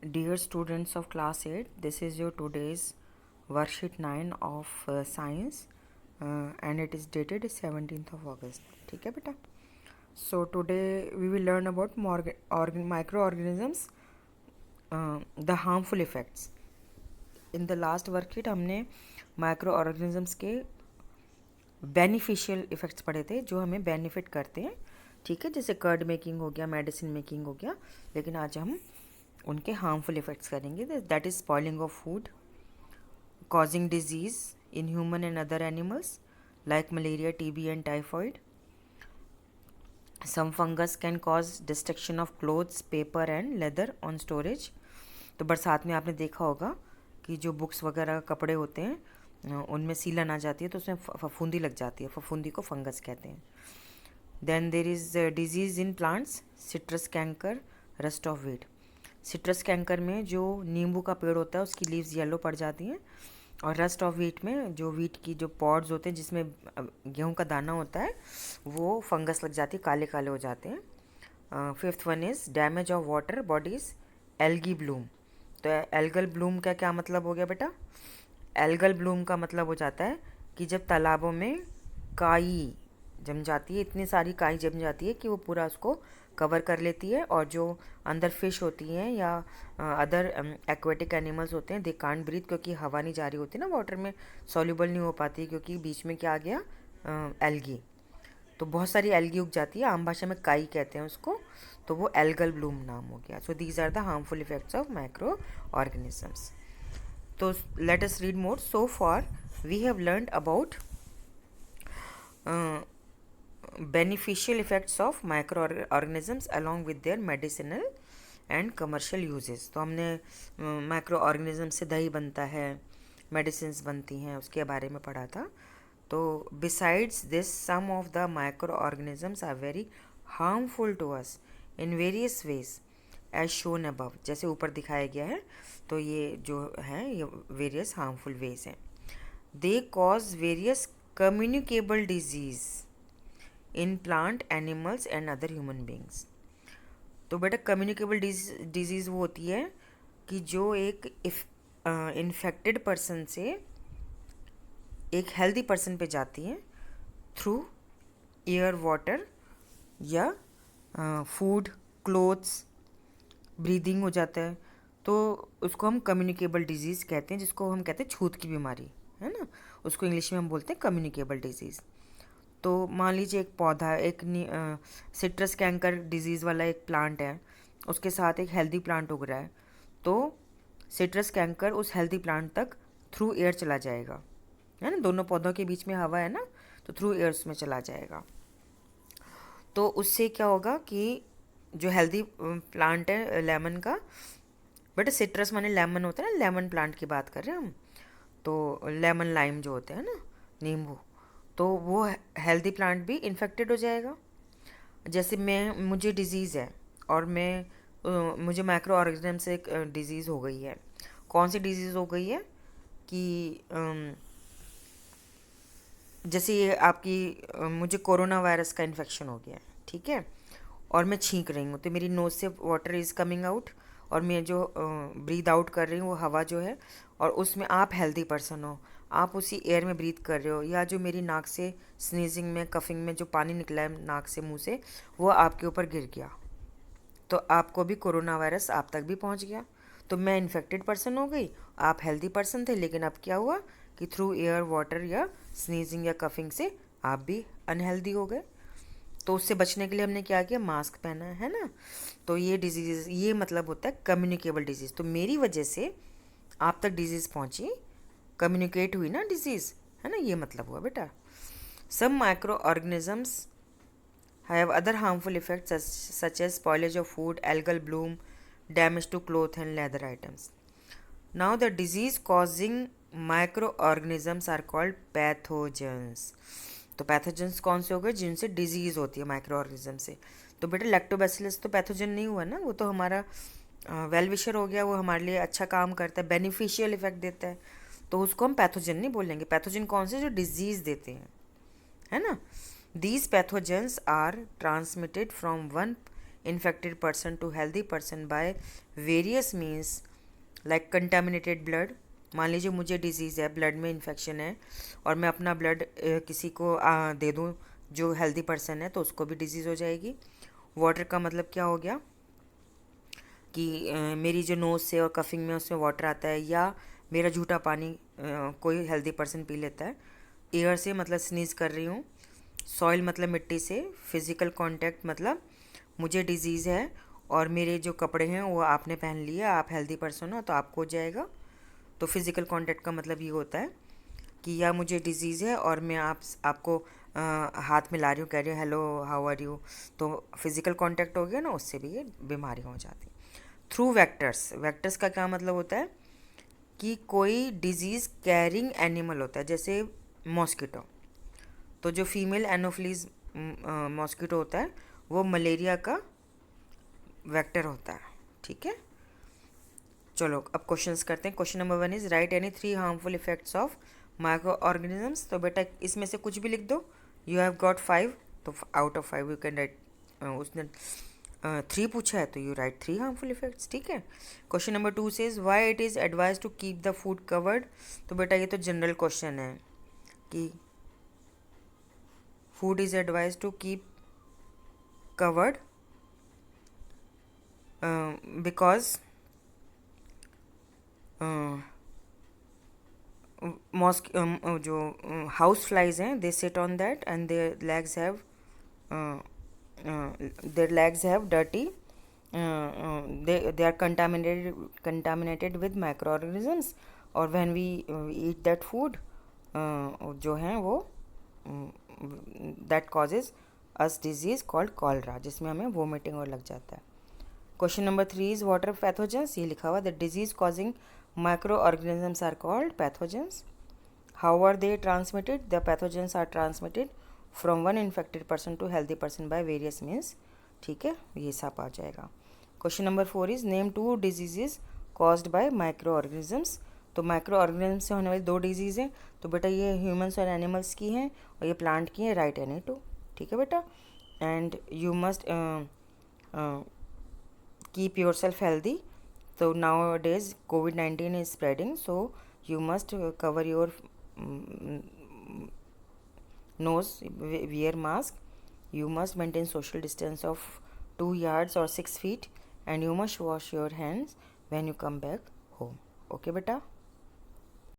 Dear students of class 8, this is your today's worksheet 9 of science and it is dated 17th of August. ठीक है बेटा. So today we will learn about microorganisms, the harmful effects. In the last worksheet हमने microorganisms के beneficial effects पढ़े थे जो हमें benefit करते हैं. ठीक है, जैसे कर्ड मेकिंग हो गया, मेडिसिन मेकिंग हो गया. लेकिन आज हम उनके हार्मफुल इफ़ेक्ट्स करेंगे. That is spoiling of food, causing disease in human and other animals like malaria, TB and typhoid. Some fungus can cause destruction of clothes, paper and leather on storage. तो बरसात में आपने देखा होगा कि जो books वगैरह कपड़े होते हैं उनमें सीलन आ जाती है तो उसमें फफूंदी लग जाती है. फफूंदी को फंगस कहते हैं. Then there is disease in plants, citrus canker, rust of wheat. Citrus canker में जो नींबू का पेड़ होता है उसकी लीव्स येलो पड़ जाती हैं. और रस्ट ऑफ वीट में जो वीट की जो पॉड्स होते हैं जिसमें गेहूं का दाना होता है वो फंगस लग जाती है, काले काले हो जाते हैं. Fifth one is damage of water bodies, algae Bloom. तो एल्गल ब्लूम का क्या मतलब हो गया बेटा? एल्गल ब्लूम का मतलब हो जाता है कि जब तालाबों में काई जम जाती है, इतनी सारी काई जम जाती है कि वो पूरा उसको कवर कर लेती है और जो अंदर फिश होती हैं या अदर एक्वेटिक एनिमल्स होते हैं दे कांट ब्रीथ, क्योंकि हवा नहीं जा रही होती ना वाटर में, सॉल्युबल नहीं हो पाती क्योंकि बीच में क्या आ गया, एल्गी. तो बहुत सारी एल्गी उग जाती है, आम भाषा में काई कहते हैं उसको, तो वो एल्गल ब्लूम नाम हो गया. So these are the harmful effects of micro organisms. तो let us read more. So for we have learned about beneficial effects of microorganisms along with their medicinal and commercial uses. तो हमने microorganisms से दही बनता है, medicines बनती हैं, उसके बारे में पढ़ा था. तो besides this, some of the microorganisms are very harmful to us in various ways as shown above. जैसे ऊपर दिखाया गया है, तो ये जो हैं ये various harmful ways हैं. They cause various communicable disease in plant, animals and other human beings. तो बेटा कम्युनिकेबल डिजीज़ वो होती है कि जो एक इन्फेक्टेड पर्सन से एक हेल्दी पर्सन पे जाती है थ्रू एयर, वाटर या फूड, क्लोथ्स, ब्रीदिंग हो जाता है. तो उसको हम कम्युनिकेबल डिजीज़ कहते हैं, जिसको हम कहते हैं छूत की बीमारी, है ना. उसको इंग्लिश में हम बोलते हैं कम्युनिकेबल डिजीज़. तो मान लीजिए एक पौधा, एक सिट्रस कैंकर डिजीज़ वाला एक प्लांट है, उसके साथ एक हेल्दी प्लांट उग रहा है. तो सिट्रस कैंकर उस हेल्दी प्लांट तक थ्रू एयर चला जाएगा, है ना. दोनों पौधों के बीच में हवा है ना, तो थ्रू एयर्स में चला जाएगा. तो उससे क्या होगा कि जो हेल्दी प्लांट है लेमन का, बट सिट्रस माने लेमन होता है ना, लेमन प्लांट की बात कर रहे हैं हम. तो लेमन लाइम जो होते हैं ना, नींबू, तो वो हेल्दी प्लांट भी इन्फेक्टेड हो जाएगा. जैसे मुझे डिज़ीज़ है और मुझे माइक्रो ऑर्गेनिज्म से एक डिज़ीज़ हो गई है. कौन सी डिज़ीज़ हो गई है कि जैसे ये आपकी मुझे कोरोना वायरस का इन्फेक्शन हो गया है, ठीक है, और मैं छींक रही हूँ तो मेरी नोज़ से वाटर इज़ कमिंग आउट और मैं जो ब्रीद आउट कर रही हूँ वो हवा जो है, और उसमें आप हेल्दी पर्सन हो, आप उसी एयर में ब्रीथ कर रहे हो, या जो मेरी नाक से स्नीजिंग में, कफिंग में जो पानी निकला है नाक से, मुंह से, वो आपके ऊपर गिर गया, तो आपको भी कोरोना वायरस आप तक भी पहुंच गया. तो मैं इन्फेक्टेड पर्सन हो गई, आप हेल्दी पर्सन थे, लेकिन अब क्या हुआ कि थ्रू एयर, वाटर या स्नीजिंग या कफिंग से आप भी अनहेल्दी हो गए. तो उससे बचने के लिए हमने क्या किया, मास्क पहना है ना. तो ये डिजीज़, ये मतलब होता है कम्युनिकेबल डिजीज़. तो मेरी वजह से आप तक डिजीज़ पहुंची, कम्युनिकेट हुई ना डिजीज़, है ना, ये मतलब हुआ बेटा. Some micro organisms have other harmful effects such as spoilage of food, algal bloom, damage to cloth and leather items. Now the disease causing micro organisms are called pathogens. तो pathogens कौन से हो गए, जिनसे डिजीज़ होती है micro organism से. तो बेटा लैक्टोबैसिलस तो पैथोजन नहीं हुआ ना, वो तो हमारा वेल विशर हो गया, वो हमारे लिए अच्छा काम करता है, बेनिफिशियल इफेक्ट देता है, तो उसको हम पैथोजन नहीं बोलेंगे. पैथोजन कौन से, जो डिजीज़ देते हैं, है ना. These pathogens are transmitted from one infected person to healthy person by various means like contaminated blood. मान लीजिए मुझे डिजीज़ है, ब्लड में इन्फेक्शन है और मैं अपना ब्लड किसी को दे दूँ जो हेल्दी पर्सन है तो उसको भी डिजीज़ हो जाएगी. वाटर का मतलब क्या हो गया कि मेरी जो नोज़ से और कफिंग में उसमें वाटर आता है, या मेरा झूठा पानी कोई हेल्दी पर्सन पी लेता है. एयर से मतलब स्नीज़ कर रही हूँ. सॉइल मतलब मिट्टी से. फिज़िकल कांटेक्ट मतलब मुझे डिजीज़ है और मेरे जो कपड़े हैं वो आपने पहन लिए, आप हेल्दी पर्सन हो तो आपको हो जाएगा. तो फिज़िकल कांटेक्ट का मतलब ये होता है कि या मुझे डिजीज़ है और मैं आपको हाथ मिला रही हूँ, कह रही हूँ हेलो हाउ आर यू, तो फिज़िकल कांटेक्ट हो गया ना, उससे भी ये बीमारी हो जाती. Through vectors. वेक्टर्स का क्या मतलब होता है कि कोई डिजीज़ कैरिंग एनिमल होता है, जैसे मॉस्किटो. तो जो फीमेल एनोफिलीज मॉस्किटो होता है वो मलेरिया का वेक्टर होता है. ठीक है, चलो अब क्वेश्चंस करते हैं. Question number 1 is right any 3 harmful effects of micro organisms. तो बेटा इसमें से कुछ भी लिख दो. यू हैव गॉट 5, तो out of 5 you can write. उसने 3 पूछा है तो यू राइट 3 हार्मफुल इफेक्ट्स. ठीक है. Question number 2 says why it is advise to keep the food covered. तो बेटा ये तो जनरल क्वेश्चन है कि food is advise to keep covered because जो हाउस फ्लाइज हैं they sit on that and their legs have dirty, they are contaminated with microorganisms, और when we eat that food जो हैं वो that causes us disease called cholera, जिसमें हमें vomiting और लग जाता है. Question number 3 is water pathogens. ये लिखा हुआ the disease causing micro organisms are called pathogens. How are they transmitted. The pathogens are transmitted from one infected person to healthy person by various means. ठीक है, ये सब आ जाएगा. Question number 4 is name 2 diseases caused by micro organisms. तो micro organism से होने वाली 2 डिजीज़ हैं. तो बेटा ये ह्यूमन्स और एनिमल्स की हैं और ये प्लांट की हैं. Right any 2. ठीक है बेटा. And you must keep yourself healthy. So nowadays COVID-19 is spreading, so you must cover your nose, wear mask, you must maintain social distance of 2 yards or 6 feet, and you must wash your hands when you come back home. Okay beta.